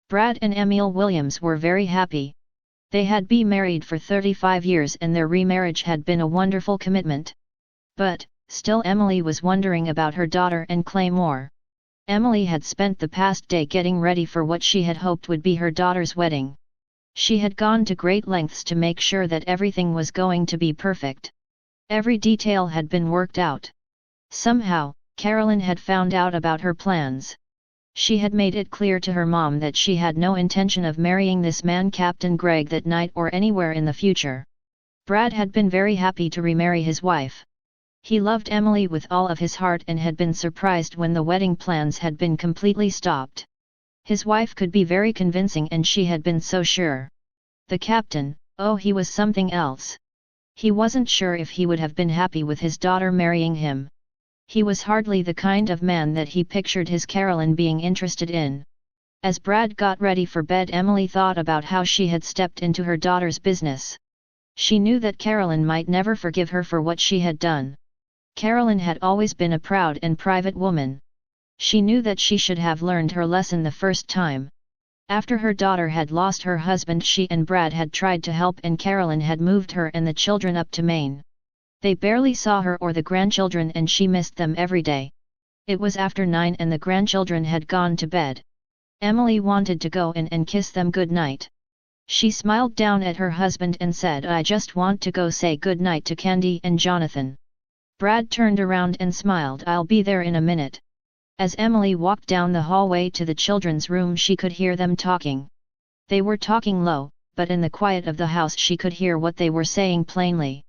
Brad and Emil Williams were very happy. They had been married for 35 years and their remarriage had been a wonderful commitment. But, still Emily was wondering about her daughter and Claymore. Emily had spent the past day getting ready for what she had hoped would be her daughter's wedding. She had gone to great lengths to make sure that everything was going to be perfect. Every detail had been worked out. Somehow, Carolyn had found out about her plans. She had made it clear to her mom that she had no intention of marrying this man Captain Gregg that night or anywhere in the future. Brad had been very happy to remarry his wife. He loved Emily with all of his heart and had been surprised when the wedding plans had been completely stopped. His wife could be very convincing and she had been so sure. The captain, oh, he was something else. He wasn't sure if he would have been happy with his daughter marrying him. He was hardly the kind of man that he pictured his Carolyn being interested in. As Brad got ready for bed, Emily thought about how she had stepped into her daughter's business. She knew that Carolyn might never forgive her for what she had done. Carolyn had always been a proud and private woman. She knew that she should have learned her lesson the first time. After her daughter had lost her husband, she and Brad had tried to help and Carolyn had moved her and the children up to Maine. They barely saw her or the grandchildren and she missed them every day. It was after 9 and the grandchildren had gone to bed. Emily wanted to go in and kiss them good night. She smiled down at her husband and said, "I just want to go say good night to Candy and Jonathan." Brad turned around and smiled, "I'll be there in a minute." As Emily walked down the hallway to the children's room, she could hear them talking. They were talking low, but in the quiet of the house she could hear what they were saying plainly.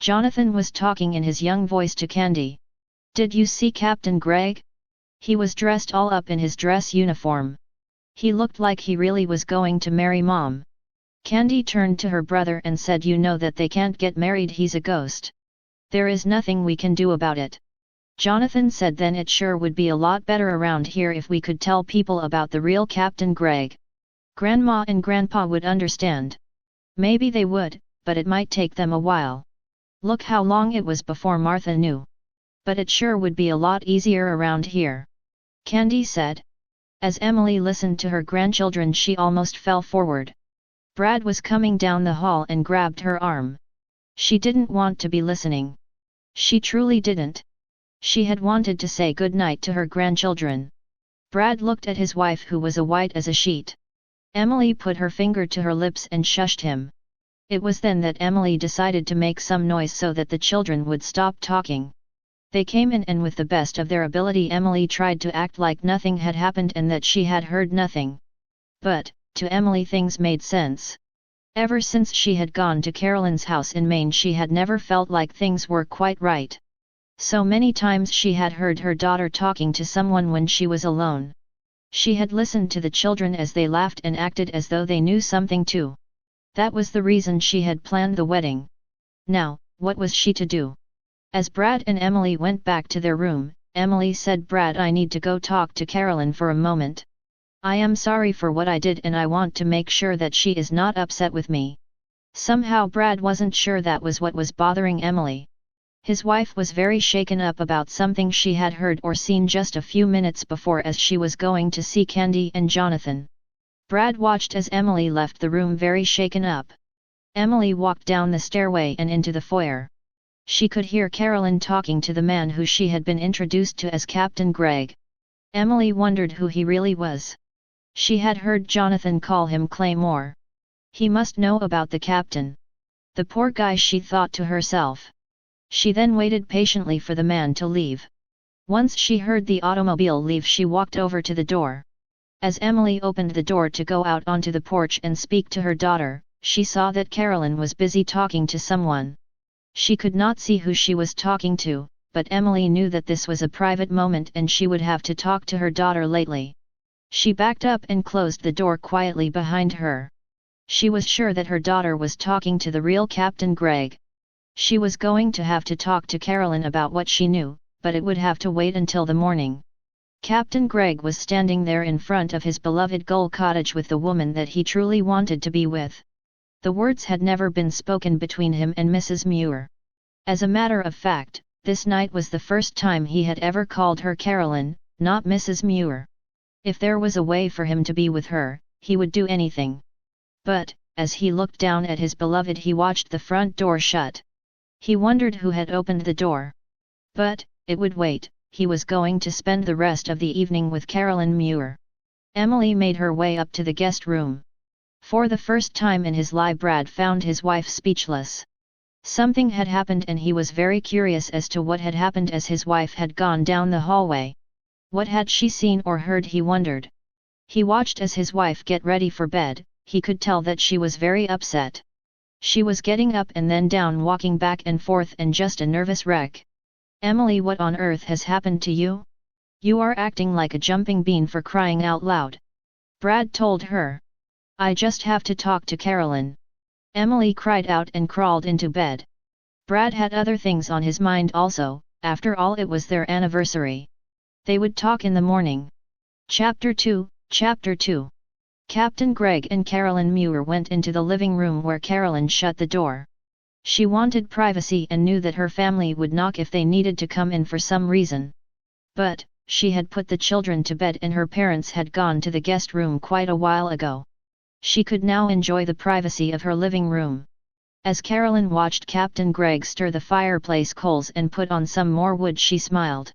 Jonathan was talking in his young voice to Candy. "Did you see Captain Gregg? He was dressed all up in his dress uniform. He looked like he really was going to marry Mom." Candy turned to her brother and said, "You know that they can't get married, he's a ghost. There is nothing we can do about it." Jonathan said, "Then it sure would be a lot better around here if we could tell people about the real Captain Gregg. Grandma and Grandpa would understand." "Maybe they would, but it might take them a while. Look how long it was before Martha knew. But it sure would be a lot easier around here," Candy said. As Emily listened to her grandchildren, she almost fell forward. Brad was coming down the hall and grabbed her arm. She didn't want to be listening. She truly didn't. She had wanted to say good night to her grandchildren. Brad looked at his wife, who was as white as a sheet. Emily put her finger to her lips and shushed him. It was then that Emily decided to make some noise so that the children would stop talking. They came in and with the best of their ability Emily tried to act like nothing had happened and that she had heard nothing. But, to Emily, things made sense. Ever since she had gone to Carolyn's house in Maine, she had never felt like things were quite right. So many times she had heard her daughter talking to someone when she was alone. She had listened to the children as they laughed and acted as though they knew something too. That was the reason she had planned the wedding. Now, what was she to do? As Brad and Emily went back to their room, Emily said, "Brad, I need to go talk to Carolyn for a moment. I am sorry for what I did and I want to make sure that she is not upset with me." Somehow Brad wasn't sure that was what was bothering Emily. His wife was very shaken up about something she had heard or seen just a few minutes before as she was going to see Candy and Jonathan. Brad watched as Emily left the room very shaken up. Emily walked down the stairway and into the foyer. She could hear Carolyn talking to the man who she had been introduced to as Captain Gregg. Emily wondered who he really was. She had heard Jonathan call him Claymore. He must know about the captain. The poor guy, she thought to herself. She then waited patiently for the man to leave. Once she heard the automobile leave, she walked over to the door. As Emily opened the door to go out onto the porch and speak to her daughter, she saw that Carolyn was busy talking to someone. She could not see who she was talking to, but Emily knew that this was a private moment and she would have to talk to her daughter lately. She backed up and closed the door quietly behind her. She was sure that her daughter was talking to the real Captain Gregg. She was going to have to talk to Carolyn about what she knew, but it would have to wait until the morning. Captain Gregg was standing there in front of his beloved Gull Cottage with the woman that he truly wanted to be with. The words had never been spoken between him and Mrs. Muir. As a matter of fact, this night was the first time he had ever called her Carolyn, not Mrs. Muir. If there was a way for him to be with her, he would do anything. But, as he looked down at his beloved, he watched the front door shut. He wondered who had opened the door. But, it would wait, he was going to spend the rest of the evening with Carolyn Muir. Emily made her way up to the guest room. For the first time in his life, Brad found his wife speechless. Something had happened and he was very curious as to what had happened as his wife had gone down the hallway. What had she seen or heard, he wondered. He watched as his wife get ready for bed. He could tell that she was very upset. She was getting up and then down, walking back and forth, and just a nervous wreck. "Emily, what on earth has happened to you? You are acting like a jumping bean, for crying out loud," Brad told her. "I just have to talk to Carolyn," Emily cried out and crawled into bed. Brad had other things on his mind also. After all, it was their anniversary. They would talk in the morning. Chapter 2. Captain Gregg and Carolyn Muir went into the living room, where Carolyn shut the door. She wanted privacy and knew that her family would knock if they needed to come in for some reason. But, she had put the children to bed and her parents had gone to the guest room quite a while ago. She could now enjoy the privacy of her living room. As Carolyn watched Captain Gregg stir the fireplace coals and put on some more wood, she smiled.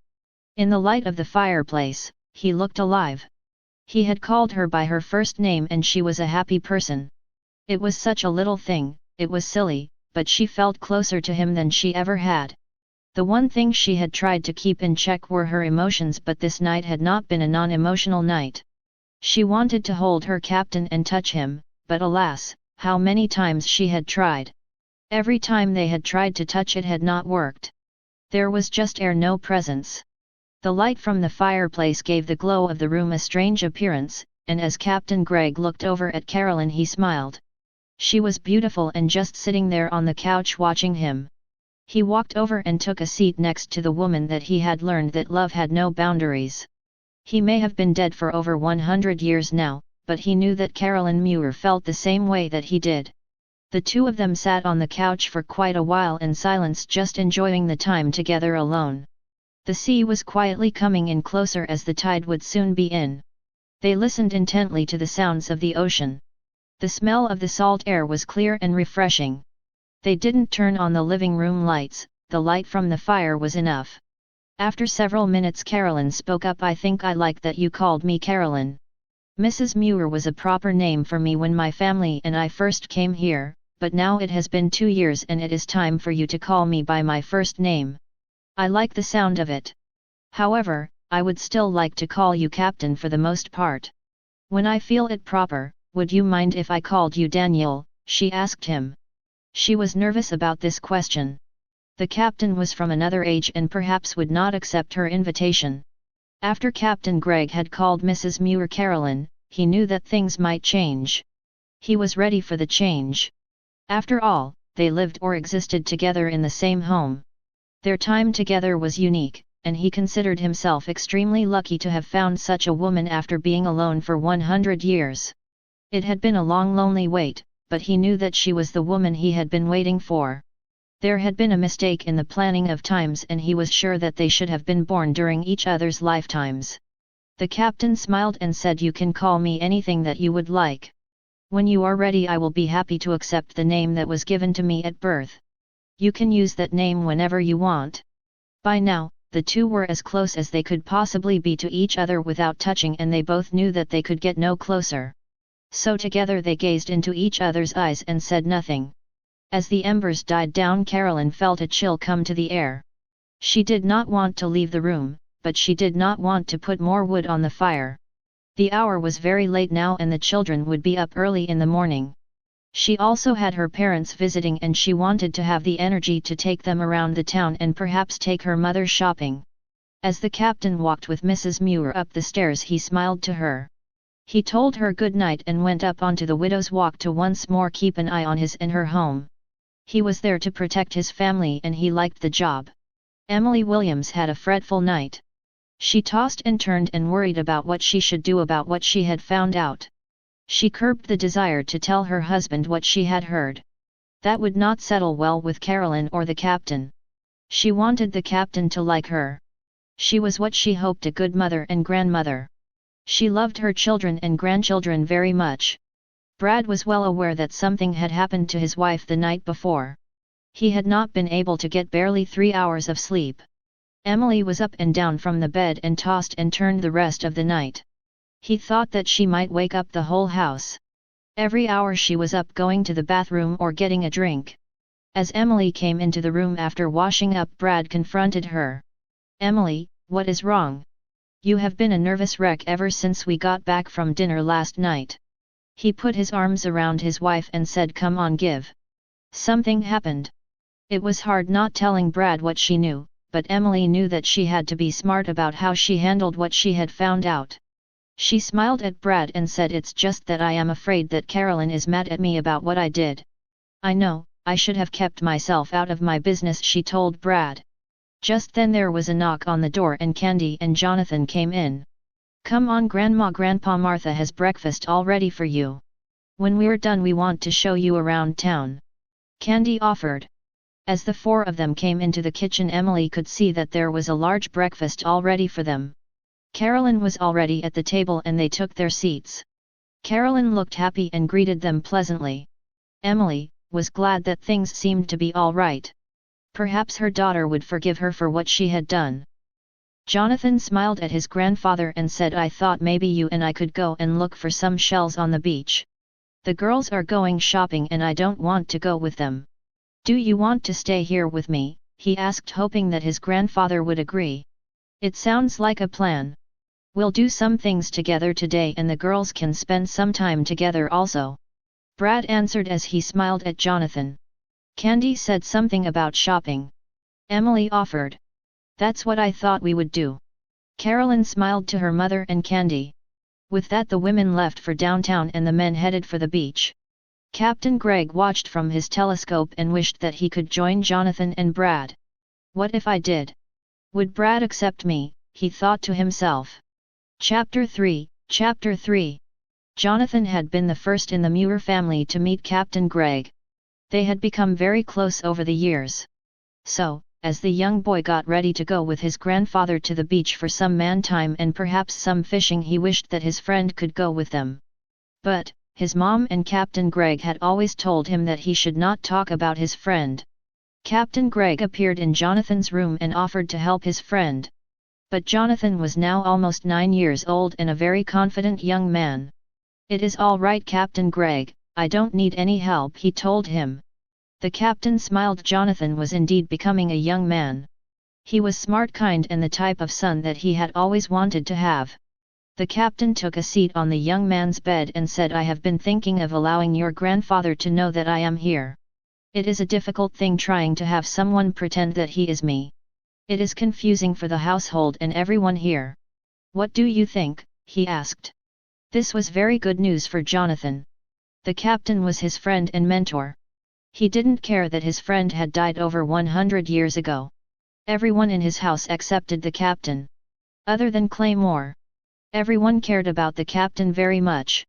In the light of the fireplace, he looked alive. He had called her by her first name and she was a happy person. It was such a little thing, it was silly, but she felt closer to him than she ever had. The one thing she had tried to keep in check were her emotions, but this night had not been a non-emotional night. She wanted to hold her captain and touch him, but alas, how many times she had tried. Every time they had tried to touch, it had not worked. There was just air, no presence. The light from the fireplace gave the glow of the room a strange appearance, and as Captain Gregg looked over at Carolyn, he smiled. She was beautiful and just sitting there on the couch watching him. He walked over and took a seat next to the woman that he had learned that love had no boundaries. He may have been dead for over 100 years now, but he knew that Carolyn Muir felt the same way that he did. The two of them sat on the couch for quite a while in silence, just enjoying the time together alone. The sea was quietly coming in closer, as the tide would soon be in. They listened intently to the sounds of the ocean. The smell of the salt air was clear and refreshing. They didn't turn on the living room lights, the light from the fire was enough. After several minutes, Carolyn spoke up. "I think I like that you called me Carolyn. Mrs. Muir was a proper name for me when my family and I first came here, but now it has been 2 years and it is time for you to call me by my first name. I like the sound of it. However, I would still like to call you Captain for the most part. When I feel it proper, would you mind if I called you Daniel?" she asked him. She was nervous about this question. The captain was from another age and perhaps would not accept her invitation. After Captain Gregg had called Mrs. Muir Carolyn, he knew that things might change. He was ready for the change. After all, they lived or existed together in the same home. Their time together was unique, and he considered himself extremely lucky to have found such a woman after being alone for 100 years. It had been a long, lonely wait, but he knew that she was the woman he had been waiting for. There had been a mistake in the planning of times, and he was sure that they should have been born during each other's lifetimes. The captain smiled and said, "You can call me anything that you would like. When you are ready, I will be happy to accept the name that was given to me at birth. You can use that name whenever you want." By now, the two were as close as they could possibly be to each other without touching, and they both knew that they could get no closer. So together they gazed into each other's eyes and said nothing. As the embers died down, Carolyn felt a chill come to the air. She did not want to leave the room, but she did not want to put more wood on the fire. The hour was very late now and the children would be up early in the morning. She also had her parents visiting and she wanted to have the energy to take them around the town and perhaps take her mother shopping. As the captain walked with Mrs. Muir up the stairs, he smiled to her. He told her good night and went up onto the widow's walk to once more keep an eye on his and her home. He was there to protect his family and he liked the job. Emily Williams had a fretful night. She tossed and turned and worried about what she should do about what she had found out. She curbed the desire to tell her husband what she had heard. That would not settle well with Carolyn or the captain. She wanted the captain to like her. She was what she hoped, a good mother and grandmother. She loved her children and grandchildren very much. Brad was well aware that something had happened to his wife the night before. He had not been able to get barely 3 hours of sleep. Emily was up and down from the bed and tossed and turned the rest of the night. He thought that she might wake up the whole house. Every hour she was up going to the bathroom or getting a drink. As Emily came into the room after washing up, Brad confronted her. "Emily, what is wrong? You have been a nervous wreck ever since we got back from dinner last night." He put his arms around his wife and said, "Come on, give." Something happened. It was hard not telling Brad what she knew, but Emily knew that she had to be smart about how she handled what she had found out. She smiled at Brad and said, "It's just that I am afraid that Carolyn is mad at me about what I did." "I know, I should have kept myself out of my business," she told Brad. Just then there was a knock on the door and Candy and Jonathan came in. "Come on Grandma, Grandpa, Martha has breakfast all ready for you. When we're done we want to show you around town," Candy offered. As the four of them came into the kitchen, Emily could see that there was a large breakfast all ready for them. Carolyn was already at the table and they took their seats. Carolyn looked happy and greeted them pleasantly. Emily was glad that things seemed to be all right. Perhaps her daughter would forgive her for what she had done. Jonathan smiled at his grandfather and said, "I thought maybe you and I could go and look for some shells on the beach. The girls are going shopping and I don't want to go with them. Do you want to stay here with me?" he asked, hoping that his grandfather would agree. "It sounds like a plan. We'll do some things together today and the girls can spend some time together also," Brad answered as he smiled at Jonathan. Candy said something about shopping. Emily offered. "That's what I thought we would do." Carolyn smiled to her mother and Candy. With that the women left for downtown and the men headed for the beach. Captain Gregg watched from his telescope and wished that he could join Jonathan and Brad. "What if I did? Would Brad accept me?" he thought to himself. Chapter 3 Jonathan had been the first in the Muir family to meet Captain Gregg. They had become very close over the years. So, as the young boy got ready to go with his grandfather to the beach for some man time and perhaps some fishing, he wished that his friend could go with them. But, his mom and Captain Gregg had always told him that he should not talk about his friend. Captain Gregg appeared in Jonathan's room and offered to help his friend. But Jonathan was now almost 9 years old and a very confident young man. "It is all right, Captain Gregg, I don't need any help," he told him. The captain smiled. Jonathan was indeed becoming a young man. He was smart, kind, and the type of son that he had always wanted to have. The captain took a seat on the young man's bed and said, "I have been thinking of allowing your grandfather to know that I am here. It is a difficult thing trying to have someone pretend that he is me. It is confusing for the household and everyone here. What do you think?" he asked. This was very good news for Jonathan. The captain was his friend and mentor. He didn't care that his friend had died over 100 years ago. Everyone in his house accepted the captain. Other than Claymore. Everyone cared about the captain very much.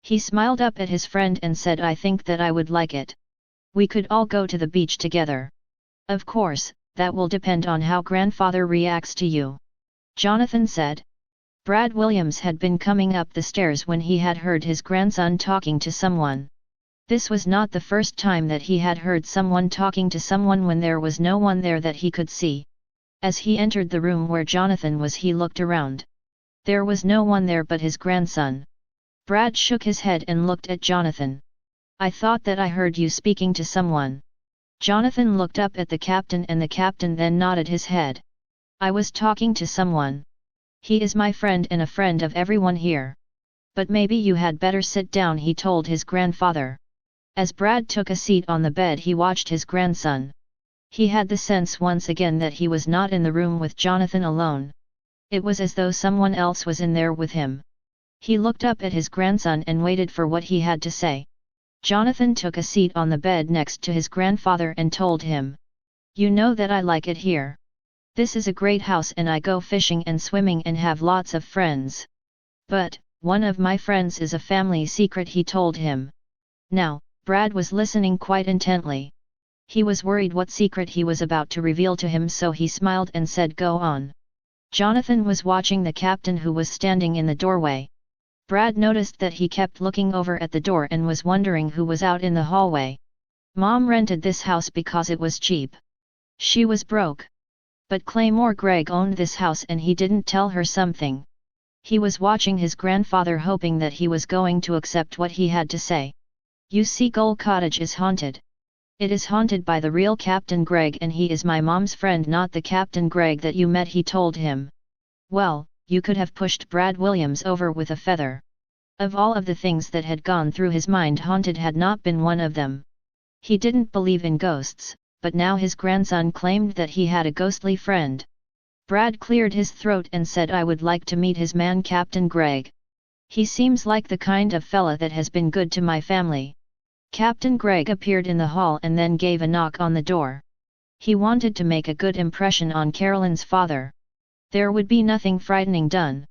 He smiled up at his friend and said, "I think that I would like it. We could all go to the beach together." "Of course, that will depend on how grandfather reacts to you," Jonathan said. Brad Williams had been coming up the stairs when he had heard his grandson talking to someone. This was not the first time that he had heard someone talking to someone when there was no one there that he could see. As he entered the room where Jonathan was, he looked around. There was no one there but his grandson. Brad shook his head and looked at Jonathan. "I thought that I heard you speaking to someone." Jonathan looked up at the captain and the captain then nodded his head. "I was talking to someone. He is my friend and a friend of everyone here. But maybe you had better sit down," he told his grandfather. As Brad took a seat on the bed, he watched his grandson. He had the sense once again that he was not in the room with Jonathan alone. It was as though someone else was in there with him. He looked up at his grandson and waited for what he had to say. Jonathan took a seat on the bed next to his grandfather and told him, "You know that I like it here. This is a great house and I go fishing and swimming and have lots of friends. But, one of my friends is a family secret," he told him. Now, Brad was listening quite intently. He was worried what secret he was about to reveal to him, so he smiled and said, "Go on." Jonathan was watching the captain who was standing in the doorway. Brad noticed that he kept looking over at the door and was wondering who was out in the hallway. Mom rented this house because it was cheap. She was broke. But Claymore Gregg owned this house and he didn't tell her something. He was watching his grandfather hoping that he was going to accept what he had to say. You see, Gull Cottage is haunted. It is haunted by the real Captain Gregg and he is my mom's friend, not the Captain Gregg that you met, he told him. Well, you could have pushed Brad Williams over with a feather. Of all of the things that had gone through his mind, haunted had not been one of them. He didn't believe in ghosts, but now his grandson claimed that he had a ghostly friend. Brad cleared his throat and said, I would like to meet his man Captain Gregg. He seems like the kind of fella that has been good to my family. Captain Gregg appeared in the hall and then gave a knock on the door. He wanted to make a good impression on Carolyn's father. There would be nothing frightening done.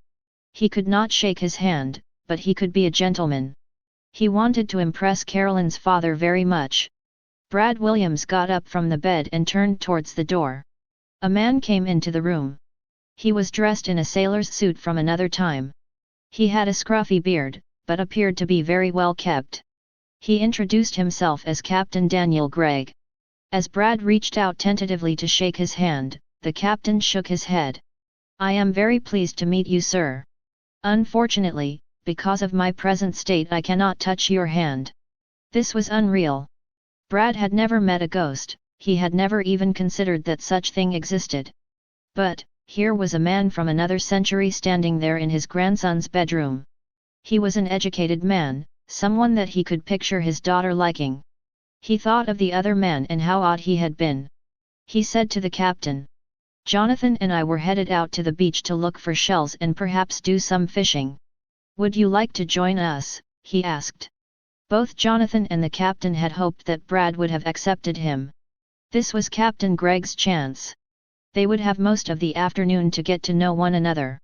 He could not shake his hand, but he could be a gentleman. He wanted to impress Carolyn's father very much. Brad Williams got up from the bed and turned towards the door. A man came into the room. He was dressed in a sailor's suit from another time. He had a scruffy beard, but appeared to be very well kept. He introduced himself as Captain Daniel Gregg. As Brad reached out tentatively to shake his hand, the captain shook his head. I am very pleased to meet you, sir. Unfortunately, because of my present state, I cannot touch your hand. This was unreal. Brad had never met a ghost, he had never even considered that such thing existed. But, here was a man from another century standing there in his grandson's bedroom. He was an educated man, someone that he could picture his daughter liking. He thought of the other man and how odd he had been. He said to the captain, Jonathan and I were headed out to the beach to look for shells and perhaps do some fishing. Would you like to join us? He asked. Both Jonathan and the captain had hoped that Brad would have accepted him. This was Captain Gregg's chance. They would have most of the afternoon to get to know one another.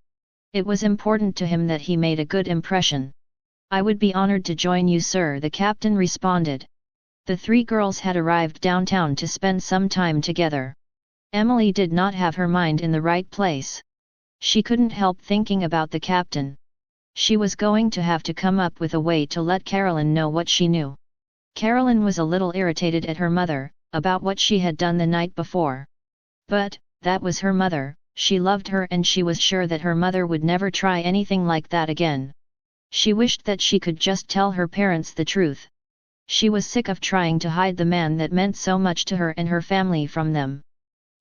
It was important to him that he made a good impression. I would be honored to join you, sir, the captain responded. The three girls had arrived downtown to spend some time together. Emily did not have her mind in the right place. She couldn't help thinking about the captain. She was going to have to come up with a way to let Carolyn know what she knew. Carolyn was a little irritated at her mother, about what she had done the night before. But, that was her mother, she loved her and she was sure that her mother would never try anything like that again. She wished that she could just tell her parents the truth. She was sick of trying to hide the man that meant so much to her and her family from them.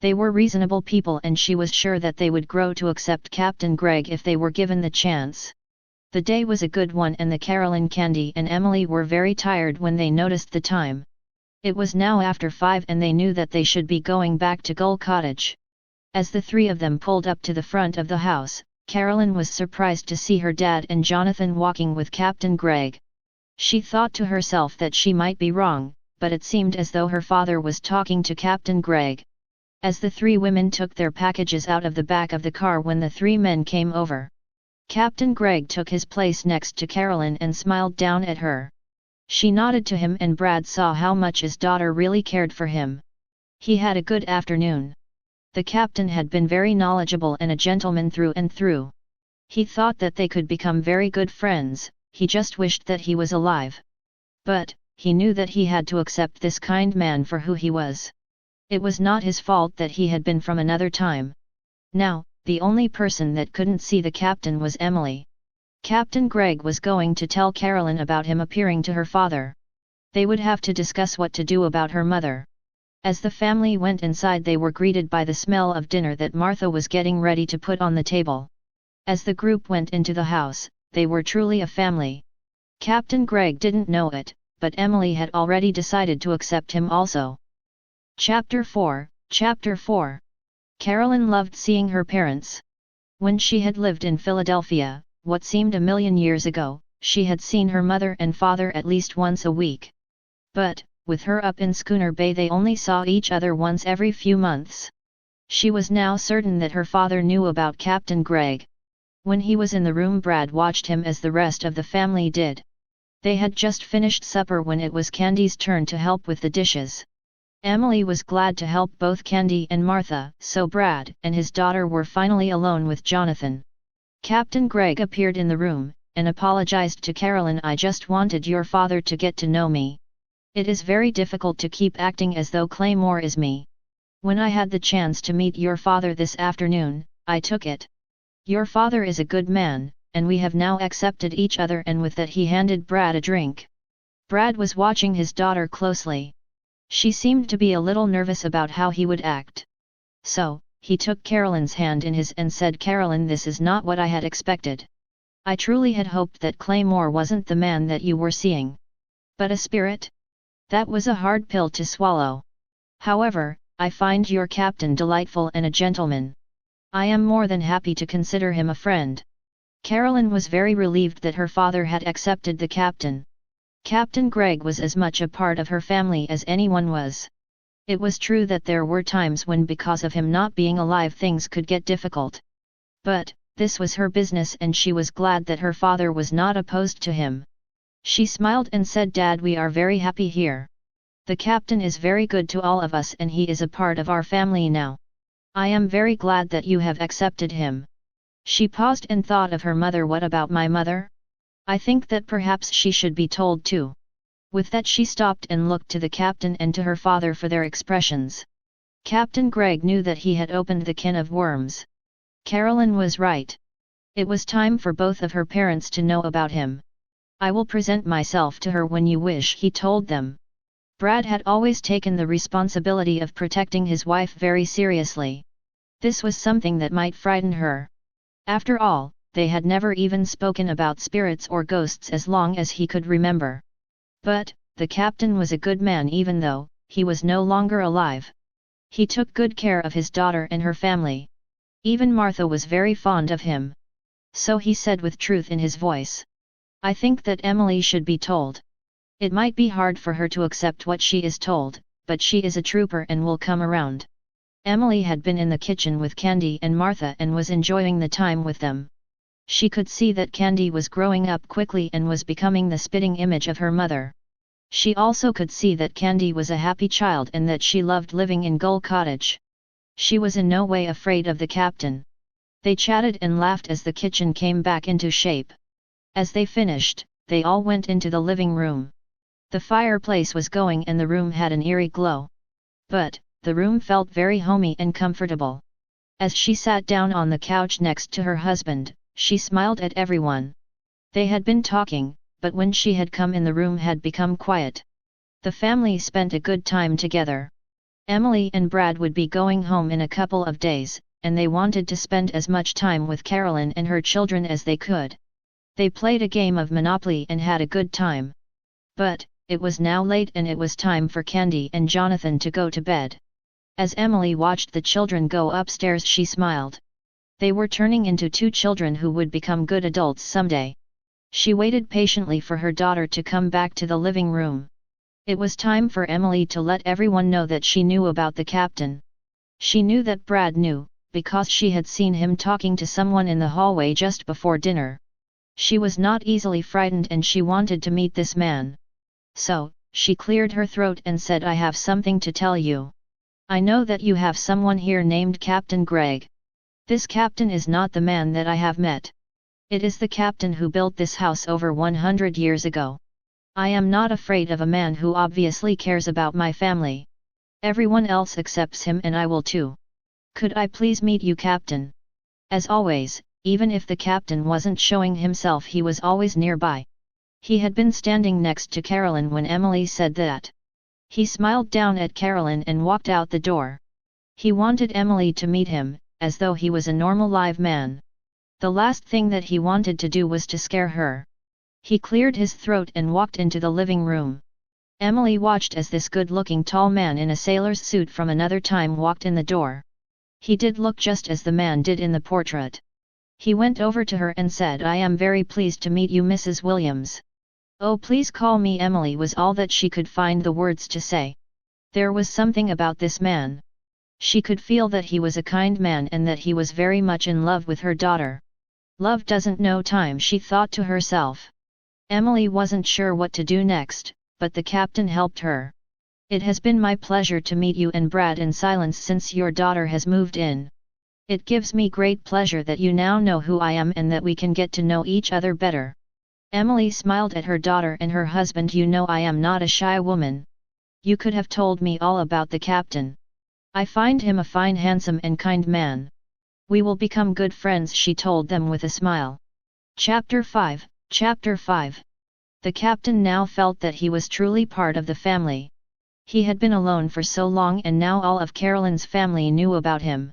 They were reasonable people and she was sure that they would grow to accept Captain Gregg if they were given the chance. The day was a good one and the Carolyn, Candy and Emily were very tired when they noticed the time. It was now after 5 and they knew that they should be going back to Gull Cottage. As the three of them pulled up to the front of the house, Carolyn was surprised to see her dad and Jonathan walking with Captain Gregg. She thought to herself that she might be wrong, but it seemed as though her father was talking to Captain Gregg. As the three women took their packages out of the back of the car when the three men came over, Captain Gregg took his place next to Carolyn and smiled down at her. She nodded to him and Brad saw how much his daughter really cared for him. He had a good afternoon. The captain had been very knowledgeable and a gentleman through and through. He thought that they could become very good friends, he just wished that he was alive. But, he knew that he had to accept this kind man for who he was. It was not his fault that he had been from another time. Now, the only person that couldn't see the captain was Emily. Captain Gregg was going to tell Carolyn about him appearing to her father. They would have to discuss what to do about her mother. As the family went inside, they were greeted by the smell of dinner that Martha was getting ready to put on the table. As the group went into the house, they were truly a family. Captain Gregg didn't know it, but Emily had already decided to accept him also. Chapter 4 Carolyn loved seeing her parents. When she had lived in Philadelphia, what seemed a million years ago, she had seen her mother and father at least once a week. But, with her up in Schooner Bay, they only saw each other once every few months. She was now certain that her father knew about Captain Gregg. When he was in the room, Brad watched him as the rest of the family did. They had just finished supper when it was Candy's turn to help with the dishes. Emily was glad to help both Candy and Martha, so Brad and his daughter were finally alone with Jonathan. Captain Gregg appeared in the room, and apologized to Carolyn. I just wanted your father to get to know me. It is very difficult to keep acting as though Claymore is me. When I had the chance to meet your father this afternoon, I took it. Your father is a good man, and we have now accepted each other, and with that he handed Brad a drink. Brad was watching his daughter closely. She seemed to be a little nervous about how he would act. So, he took Carolyn's hand in his and said, Carolyn, this is not what I had expected. I truly had hoped that Claymore wasn't the man that you were seeing. But a spirit? That was a hard pill to swallow. However, I find your captain delightful and a gentleman. I am more than happy to consider him a friend. Carolyn was very relieved that her father had accepted the captain. Captain Gregg was as much a part of her family as anyone was. It was true that there were times when, because of him not being alive, things could get difficult. But, this was her business, and she was glad that her father was not opposed to him. She smiled and said, Dad, we are very happy here. The captain is very good to all of us, and he is a part of our family now. I am very glad that you have accepted him. She paused and thought of her mother. What about my mother? I think that perhaps she should be told too. With that she stopped and looked to the captain and to her father for their expressions. Captain Gregg knew that he had opened the can of worms. Carolyn was right. It was time for both of her parents to know about him. I will present myself to her when you wish, he told them. Brad had always taken the responsibility of protecting his wife very seriously. This was something that might frighten her. After all, they had never even spoken about spirits or ghosts as long as he could remember. But, the captain was a good man even though he was no longer alive. He took good care of his daughter and her family. Even Martha was very fond of him. So he said with truth in his voice. I think that Emily should be told. It might be hard for her to accept what she is told, but she is a trooper and will come around. Emily had been in the kitchen with Candy and Martha and was enjoying the time with them. She could see that Candy was growing up quickly and was becoming the spitting image of her mother. She also could see that Candy was a happy child and that she loved living in Gull Cottage. She was in no way afraid of the captain. They chatted and laughed as the kitchen came back into shape. As they finished, they all went into the living room. The fireplace was going and the room had an eerie glow. But, the room felt very homey and comfortable. As she sat down on the couch next to her husband, she smiled at everyone. They had been talking, but when she had come in the room had become quiet. The family spent a good time together. Emily and Brad would be going home in a couple of days, and they wanted to spend as much time with Carolyn and her children as they could. They played a game of Monopoly and had a good time. But, it was now late and it was time for Candy and Jonathan to go to bed. As Emily watched the children go upstairs, she smiled. They were turning into two children who would become good adults someday. She waited patiently for her daughter to come back to the living room. It was time for Emily to let everyone know that she knew about the captain. She knew that Brad knew, because she had seen him talking to someone in the hallway just before dinner. She was not easily frightened and she wanted to meet this man. So, she cleared her throat and said, I have something to tell you. I know that you have someone here named Captain Gregg. This captain is not the man that I have met. It is the captain who built this house over 100 years ago. I am not afraid of a man who obviously cares about my family. Everyone else accepts him and I will too. Could I please meet you, Captain? As always, even if the captain wasn't showing himself, he was always nearby. He had been standing next to Carolyn when Emily said that. He smiled down at Carolyn and walked out the door. He wanted Emily to meet him, as though he was a normal live man. The last thing that he wanted to do was to scare her. He cleared his throat and walked into the living room. Emily watched as this good-looking tall man in a sailor's suit from another time walked in the door. He did look just as the man did in the portrait. He went over to her and said, I am very pleased to meet you, Mrs. Williams. Oh, please call me Emily, was all that she could find the words to say. There was something about this man. She could feel that he was a kind man and that he was very much in love with her daughter. Love doesn't know time, she thought to herself. Emily wasn't sure what to do next, but the captain helped her. It has been my pleasure to meet you and Brad in silence since your daughter has moved in. It gives me great pleasure that you now know who I am and that we can get to know each other better. Emily smiled at her daughter and her husband. You know I am not a shy woman. You could have told me all about the captain. I find him a fine, handsome and kind man. We will become good friends, she told them with a smile. Chapter 5. The captain now felt that he was truly part of the family. He had been alone for so long and now all of Carolyn's family knew about him.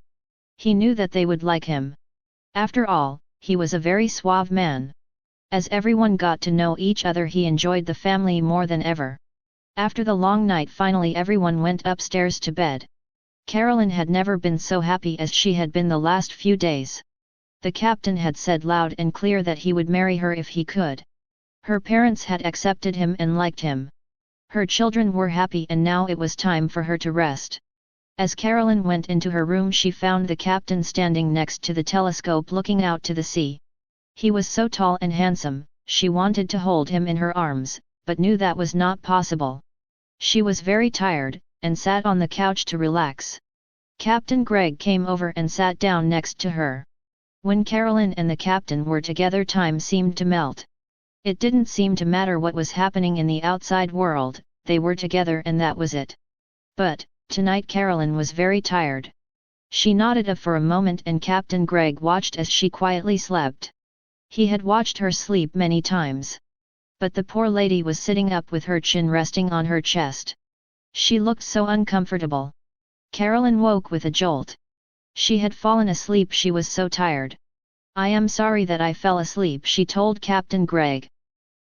He knew that they would like him. After all, he was a very suave man. As everyone got to know each other, he enjoyed the family more than ever. After the long night, finally everyone went upstairs to bed. Carolyn had never been so happy as she had been the last few days. The captain had said loud and clear that he would marry her if he could. Her parents had accepted him and liked him. Her children were happy and now it was time for her to rest. As Carolyn went into her room, she found the captain standing next to the telescope looking out to the sea. He was so tall and handsome, she wanted to hold him in her arms, but knew that was not possible. She was very tired, and sat on the couch to relax. Captain Gregg came over and sat down next to her. When Carolyn and the captain were together, time seemed to melt. It didn't seem to matter what was happening in the outside world, they were together and that was it. But, tonight Carolyn was very tired. She nodded off for a moment and Captain Gregg watched as she quietly slept. He had watched her sleep many times. But the poor lady was sitting up with her chin resting on her chest. She looked so uncomfortable. Carolyn woke with a jolt. She had fallen asleep, she was so tired. I am sorry that I fell asleep, she told Captain Gregg.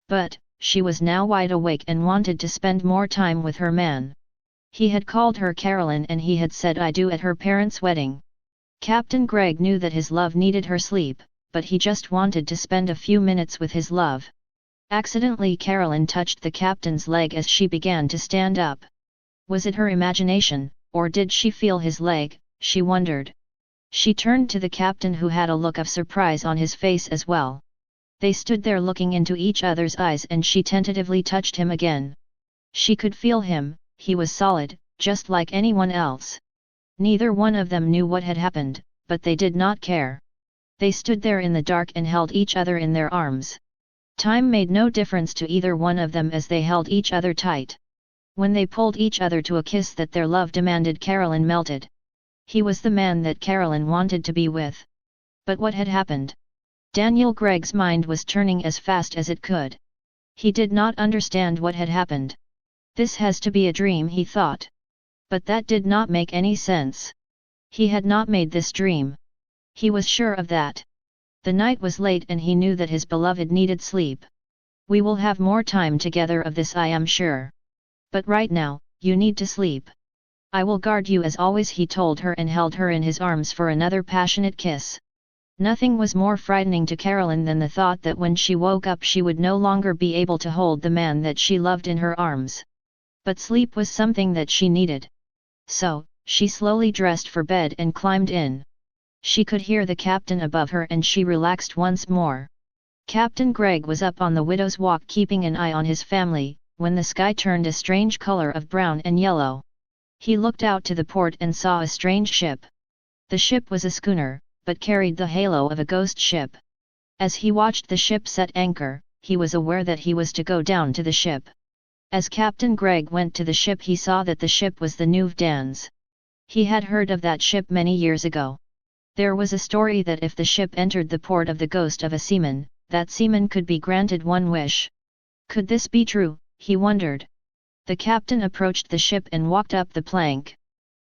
But, she was now wide awake and wanted to spend more time with her man. He had called her Carolyn and he had said I do at her parents' wedding. Captain Gregg knew that his love needed her sleep, but he just wanted to spend a few minutes with his love. Accidentally Carolyn touched the captain's leg as she began to stand up. Was it her imagination, or did she feel his leg, she wondered. She turned to the captain who had a look of surprise on his face as well. They stood there looking into each other's eyes and she tentatively touched him again. She could feel him. He was solid, just like anyone else. Neither one of them knew what had happened, but they did not care. They stood there in the dark and held each other in their arms. Time made no difference to either one of them as they held each other tight. When they pulled each other to a kiss that their love demanded, Carolyn melted. He was the man that Carolyn wanted to be with. But what had happened? Daniel Gregg's mind was turning as fast as it could. He did not understand what had happened. This has to be a dream, he thought. But that did not make any sense. He had not made this dream. He was sure of that. The night was late and he knew that his beloved needed sleep. We will have more time together, of this I am sure. But right now, you need to sleep. I will guard you as always, he told her and held her in his arms for another passionate kiss. Nothing was more frightening to Carolyn than the thought that when she woke up she would no longer be able to hold the man that she loved in her arms. But sleep was something that she needed. So, she slowly dressed for bed and climbed in. She could hear the captain above her and she relaxed once more. Captain Gregg was up on the widow's walk keeping an eye on his family, when the sky turned a strange color of brown and yellow. He looked out to the port and saw a strange ship. The ship was a schooner, but carried the halo of a ghost ship. As he watched the ship set anchor, he was aware that he was to go down to the ship. As Captain Gregg went to the ship, he saw that the ship was the Neuve Dans. He had heard of that ship many years ago. There was a story that if the ship entered the port of the ghost of a seaman, that seaman could be granted one wish. Could this be true, he wondered. The captain approached the ship and walked up the plank.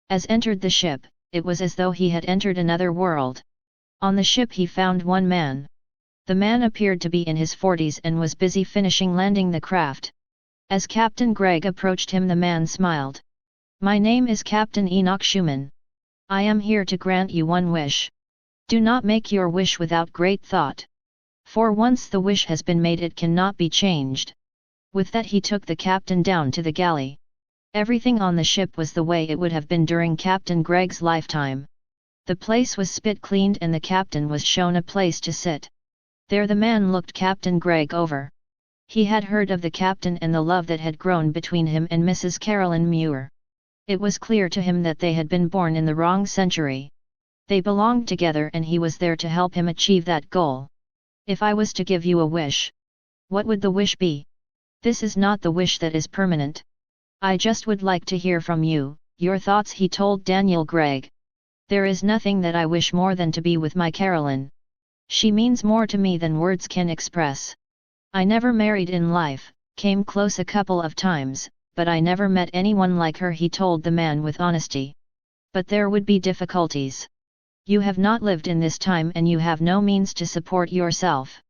As entered the ship, it was as though he had entered another world. On the ship he found one man. The man appeared to be in his 40s and was busy finishing landing the craft. As Captain Gregg approached him, the man smiled. My name is Captain Enoch Schumann. I am here to grant you one wish. Do not make your wish without great thought. For once the wish has been made, it cannot be changed. With that he took the captain down to the galley. Everything on the ship was the way it would have been during Captain Gregg's lifetime. The place was spit cleaned and the captain was shown a place to sit. There the man looked Captain Gregg over. He had heard of the captain and the love that had grown between him and Mrs. Carolyn Muir. It was clear to him that they had been born in the wrong century. They belonged together and he was there to help him achieve that goal. If I was to give you a wish, what would the wish be? This is not the wish that is permanent. I just would like to hear from you, your thoughts, he told Daniel Gregg. There is nothing that I wish more than to be with my Carolyn. She means more to me than words can express. I never married in life, came close a couple of times, but I never met anyone like her, he told the man with honesty. But there would be difficulties. You have not lived in this time and you have no means to support yourself.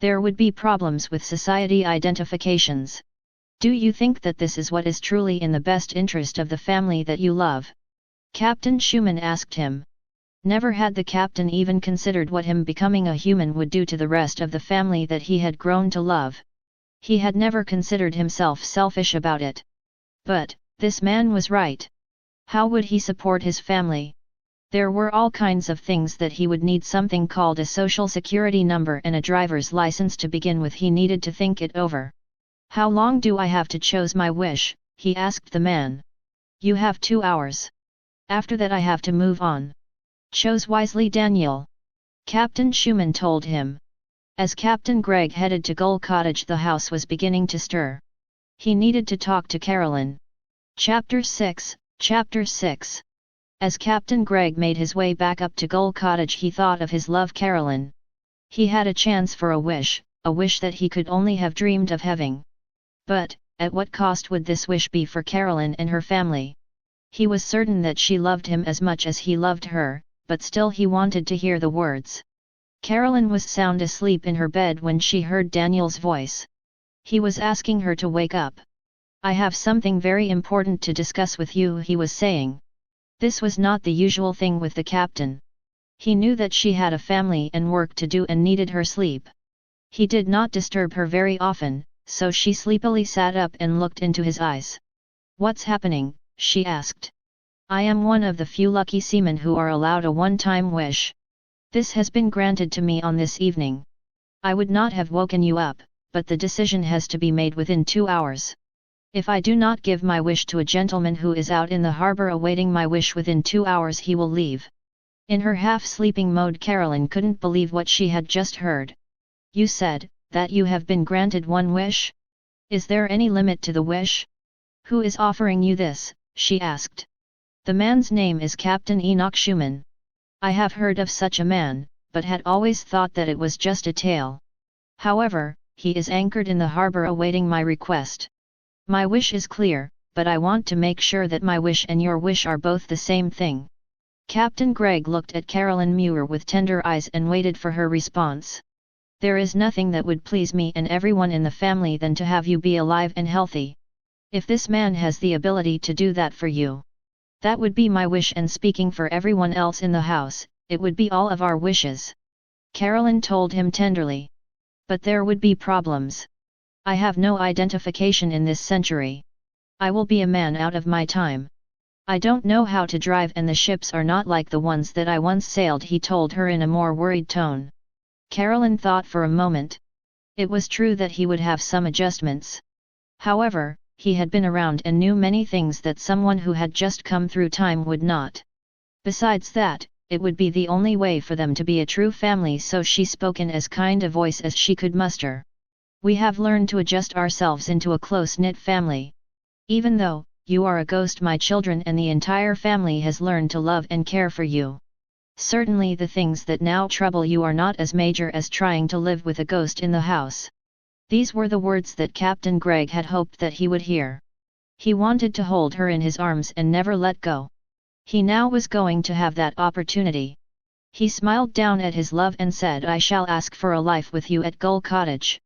There would be problems with society identifications. Do you think that this is what is truly in the best interest of the family that you love? Captain Schumann asked him. Never had the captain even considered what him becoming a human would do to the rest of the family that he had grown to love. He had never considered himself selfish about it. But, this man was right. How would he support his family? There were all kinds of things that he would need, something called a social security number and a driver's license to begin with. He needed to think it over. How long do I have to choose my wish? He asked the man. You have 2 hours. After that I have to move on. Choose wisely, Daniel. Captain Schumann told him. As Captain Gregg headed to Gull Cottage, the house was beginning to stir. He needed to talk to Carolyn. Chapter 6. As Captain Gregg made his way back up to Gull Cottage, he thought of his love Carolyn. He had a chance for a wish that he could only have dreamed of having. But, at what cost would this wish be for Carolyn and her family? He was certain that she loved him as much as he loved her, but still he wanted to hear the words. Carolyn was sound asleep in her bed when she heard Daniel's voice. He was asking her to wake up. I have something very important to discuss with you, he was saying. This was not the usual thing with the captain. He knew that she had a family and work to do and needed her sleep. He did not disturb her very often, so she sleepily sat up and looked into his eyes. What's happening? She asked. I am one of the few lucky seamen who are allowed a one-time wish. This has been granted to me on this evening. I would not have woken you up, but the decision has to be made within 2 hours. If I do not give my wish to a gentleman who is out in the harbor awaiting my wish within 2 hours, he will leave. In her half-sleeping mode, Carolyn couldn't believe what she had just heard. You said that you have been granted one wish? Is there any limit to the wish? Who is offering you this? She asked. The man's name is Captain Enoch Schumann. I have heard of such a man, but had always thought that it was just a tale. However, he is anchored in the harbor awaiting my request. My wish is clear, but I want to make sure that my wish and your wish are both the same thing. Captain Gregg looked at Carolyn Muir with tender eyes and waited for her response. There is nothing that would please me and everyone in the family than to have you be alive and healthy. If this man has the ability to do that for you, that would be my wish, and speaking for everyone else in the house, it would be all of our wishes. Carolyn told him tenderly. But there would be problems. I have no identification in this century. I will be a man out of my time. I don't know how to drive and the ships are not like the ones that I once sailed, he told her in a more worried tone. Carolyn thought for a moment. It was true that he would have some adjustments. However, he had been around and knew many things that someone who had just come through time would not. Besides that, it would be the only way for them to be a true family, so she spoke in as kind a voice as she could muster. We have learned to adjust ourselves into a close-knit family. Even though you are a ghost, my children and the entire family has learned to love and care for you. Certainly the things that now trouble you are not as major as trying to live with a ghost in the house. These were the words that Captain Gregg had hoped that he would hear. He wanted to hold her in his arms and never let go. He now was going to have that opportunity. He smiled down at his love and said, I shall ask for a life with you at Gull Cottage.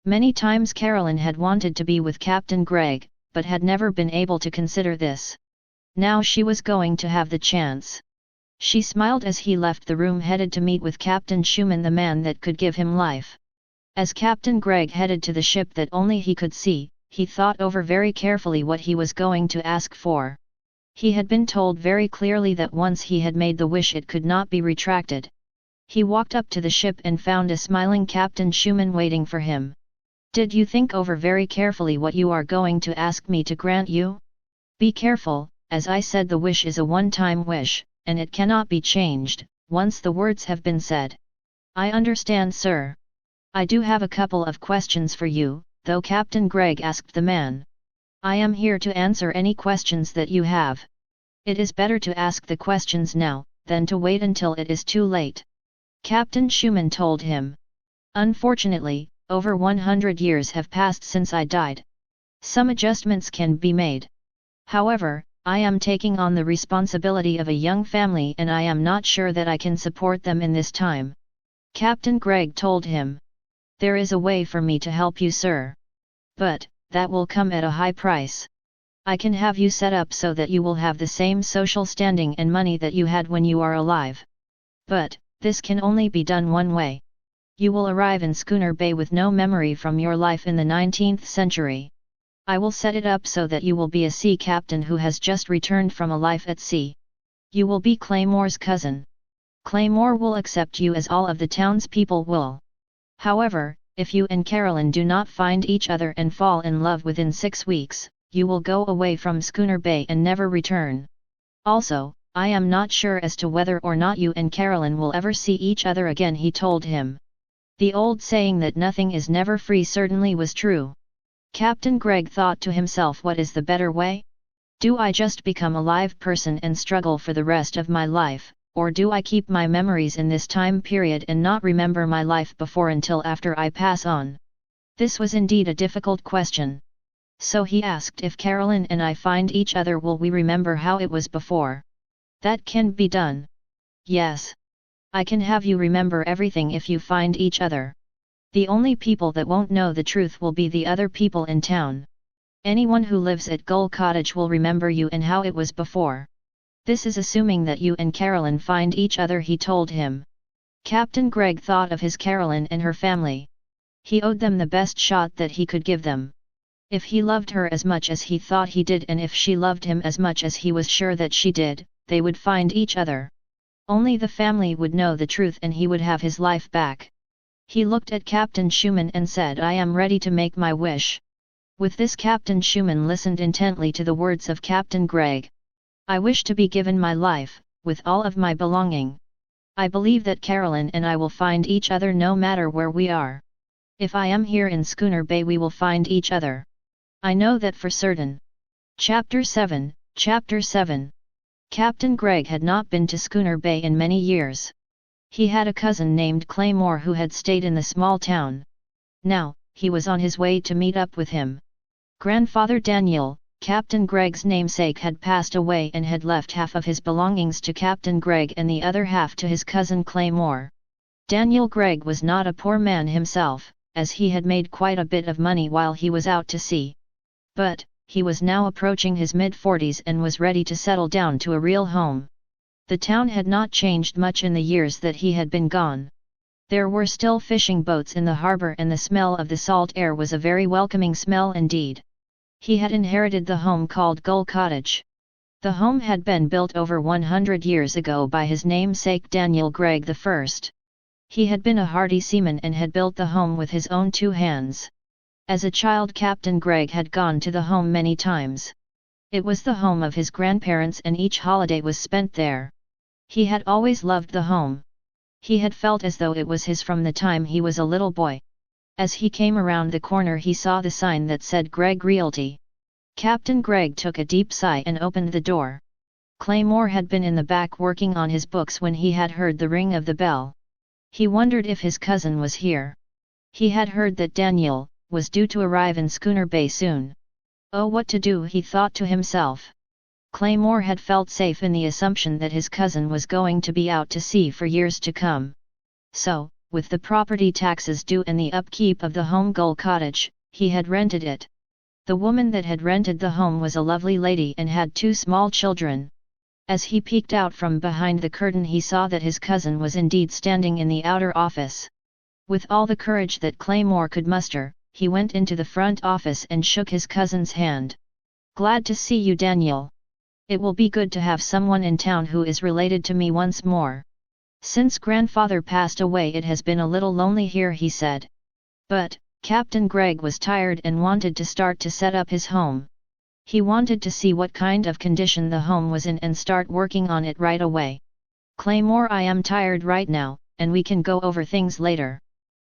Many times Carolyn had wanted to be with Captain Gregg, but had never been able to consider this. Now she was going to have the chance. She smiled as he left the room, headed to meet with Captain Schumann, the man that could give him life. As Captain Gregg headed to the ship that only he could see, he thought over very carefully what he was going to ask for. He had been told very clearly that once he had made the wish it could not be retracted. He walked up to the ship and found a smiling Captain Schumann waiting for him. Did you think over very carefully what you are going to ask me to grant you? Be careful, as I said, the wish is a one-time wish, and it cannot be changed, once the words have been said. I understand, sir. I do have a couple of questions for you, though, Captain Gregg asked the man. I am here to answer any questions that you have. It is better to ask the questions now, than to wait until it is too late. Captain Schumann told him. Unfortunately, over 100 years have passed since I died. Some adjustments can be made. However, I am taking on the responsibility of a young family and I am not sure that I can support them in this time. Captain Gregg told him. There is a way for me to help you, sir. But, that will come at a high price. I can have you set up so that you will have the same social standing and money that you had when you are alive. But, this can only be done one way. You will arrive in Schooner Bay with no memory from your life in the 19th century. I will set it up so that you will be a sea captain who has just returned from a life at sea. You will be Claymore's cousin. Claymore will accept you as all of the townspeople will. However, if you and Carolyn do not find each other and fall in love within 6 weeks, you will go away from Schooner Bay and never return. Also, I am not sure as to whether or not you and Carolyn will ever see each other again, he told him. The old saying that nothing is never free certainly was true. Captain Gregg thought to himself, what is the better way? Do I just become a live person and struggle for the rest of my life, or do I keep my memories in this time period and not remember my life before until after I pass on? This was indeed a difficult question. So he asked, if Carolyn and I find each other, will we remember how it was before? That can be done. Yes. I can have you remember everything if you find each other. The only people that won't know the truth will be the other people in town. Anyone who lives at Gull Cottage will remember you and how it was before. This is assuming that you and Carolyn find each other, he told him. Captain Gregg thought of his Carolyn and her family. He owed them the best shot that he could give them. If he loved her as much as he thought he did, and if she loved him as much as he was sure that she did, they would find each other. Only the family would know the truth and he would have his life back. He looked at Captain Schumann and said, I am ready to make my wish. With this, Captain Schumann listened intently to the words of Captain Gregg. I wish to be given my life, with all of my belonging. I believe that Carolyn and I will find each other no matter where we are. If I am here in Schooner Bay, we will find each other. I know that for certain. Chapter 7. Captain Gregg had not been to Schooner Bay in many years. He had a cousin named Claymore who had stayed in the small town. Now, he was on his way to meet up with him. Grandfather Daniel, Captain Gregg's namesake, had passed away and had left half of his belongings to Captain Gregg and the other half to his cousin Claymore. Daniel Gregg was not a poor man himself, as he had made quite a bit of money while he was out to sea. But, he was now approaching his mid-40s and was ready to settle down to a real home. The town had not changed much in the years that he had been gone. There were still fishing boats in the harbor and the smell of the salt air was a very welcoming smell indeed. He had inherited the home called Gull Cottage. The home had been built over 100 years ago by his namesake Daniel Gregg I. He had been a hardy seaman and had built the home with his own 2 hands. As a child, Captain Gregg had gone to the home many times. It was the home of his grandparents and each holiday was spent there. He had always loved the home. He had felt as though it was his from the time he was a little boy. As he came around the corner, he saw the sign that said Gregg Realty. Captain Gregg took a deep sigh and opened the door. Claymore had been in the back working on his books when he had heard the ring of the bell. He wondered if his cousin was here. He had heard that Daniel was due to arrive in Schooner Bay soon. Oh, what to do, he thought to himself. Claymore had felt safe in the assumption that his cousin was going to be out to sea for years to come. So, with the property taxes due and the upkeep of the home Gull Cottage, he had rented it. The woman that had rented the home was a lovely lady and had 2 small children. As he peeked out from behind the curtain, he saw that his cousin was indeed standing in the outer office. With all the courage that Claymore could muster, he went into the front office and shook his cousin's hand. Glad to see you, Daniel. It will be good to have someone in town who is related to me once more. Since grandfather passed away, it has been a little lonely here, he said. But, Captain Gregg was tired and wanted to start to set up his home. He wanted to see what kind of condition the home was in and start working on it right away. Claymore, I am tired right now, and we can go over things later.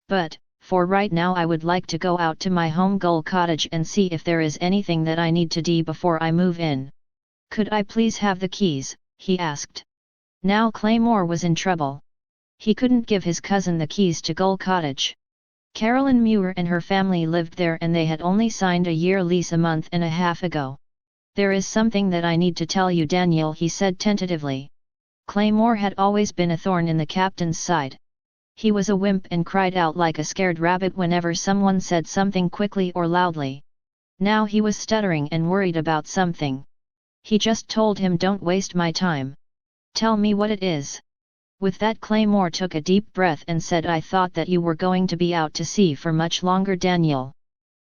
But, for right now I would like to go out to my home Gull Cottage and see if there is anything that I need to do before I move in. Could I please have the keys? He asked. Now Claymore was in trouble. He couldn't give his cousin the keys to Gull Cottage. Carolyn Muir and her family lived there and they had only signed a year lease a month and a half ago. There is something that I need to tell you, Daniel, he said tentatively. Claymore had always been a thorn in the captain's side. He was a wimp and cried out like a scared rabbit whenever someone said something quickly or loudly. Now he was stuttering and worried about something. He just told him, don't waste my time. Tell me what it is. With that, Claymore took a deep breath and said, I thought that you were going to be out to sea for much longer, Daniel.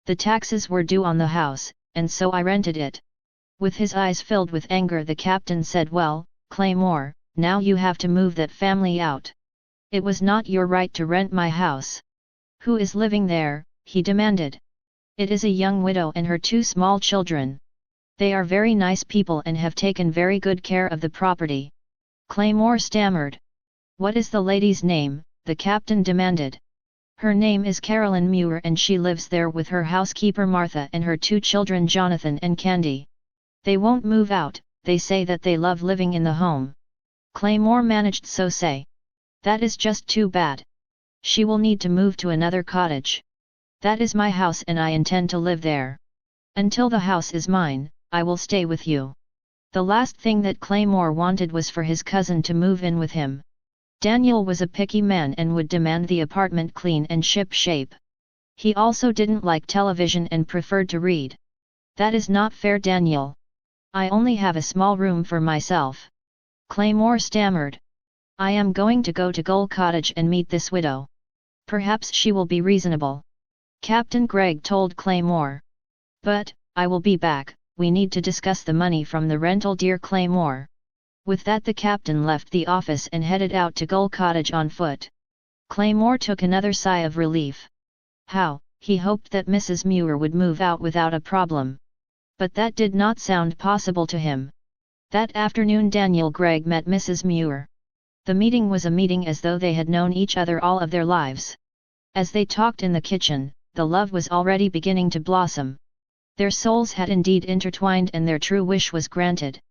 The taxes were due on the house, and so I rented it. With his eyes filled with anger, the captain said, well, Claymore, now you have to move that family out. It was not your right to rent my house. Who is living there? He demanded. It is a young widow and her 2 small children. They are very nice people and have taken very good care of the property. Claymore stammered. What is the lady's name? The captain demanded. Her name is Carolyn Muir and she lives there with her housekeeper Martha and her 2 children Jonathan and Candy. They won't move out, they say that they love living in the home. Claymore managed so say. That is just too bad. She will need to move to another cottage. That is my house and I intend to live there. Until the house is mine, I will stay with you. The last thing that Claymore wanted was for his cousin to move in with him. Daniel was a picky man and would demand the apartment clean and ship-shape. He also didn't like television and preferred to read. That is not fair, Daniel. I only have a small room for myself. Claymore stammered. I am going to go to Gull Cottage and meet this widow. Perhaps she will be reasonable. Captain Gregg told Claymore. But, I will be back, we need to discuss the money from the rental, dear Claymore. With that, the captain left the office and headed out to Gull Cottage on foot. Claymore took another sigh of relief. How, he hoped that Mrs. Muir would move out without a problem. But that did not sound possible to him. That afternoon Daniel Gregg met Mrs. Muir. The meeting was a meeting as though they had known each other all of their lives. As they talked in the kitchen, the love was already beginning to blossom. Their souls had indeed intertwined and their true wish was granted.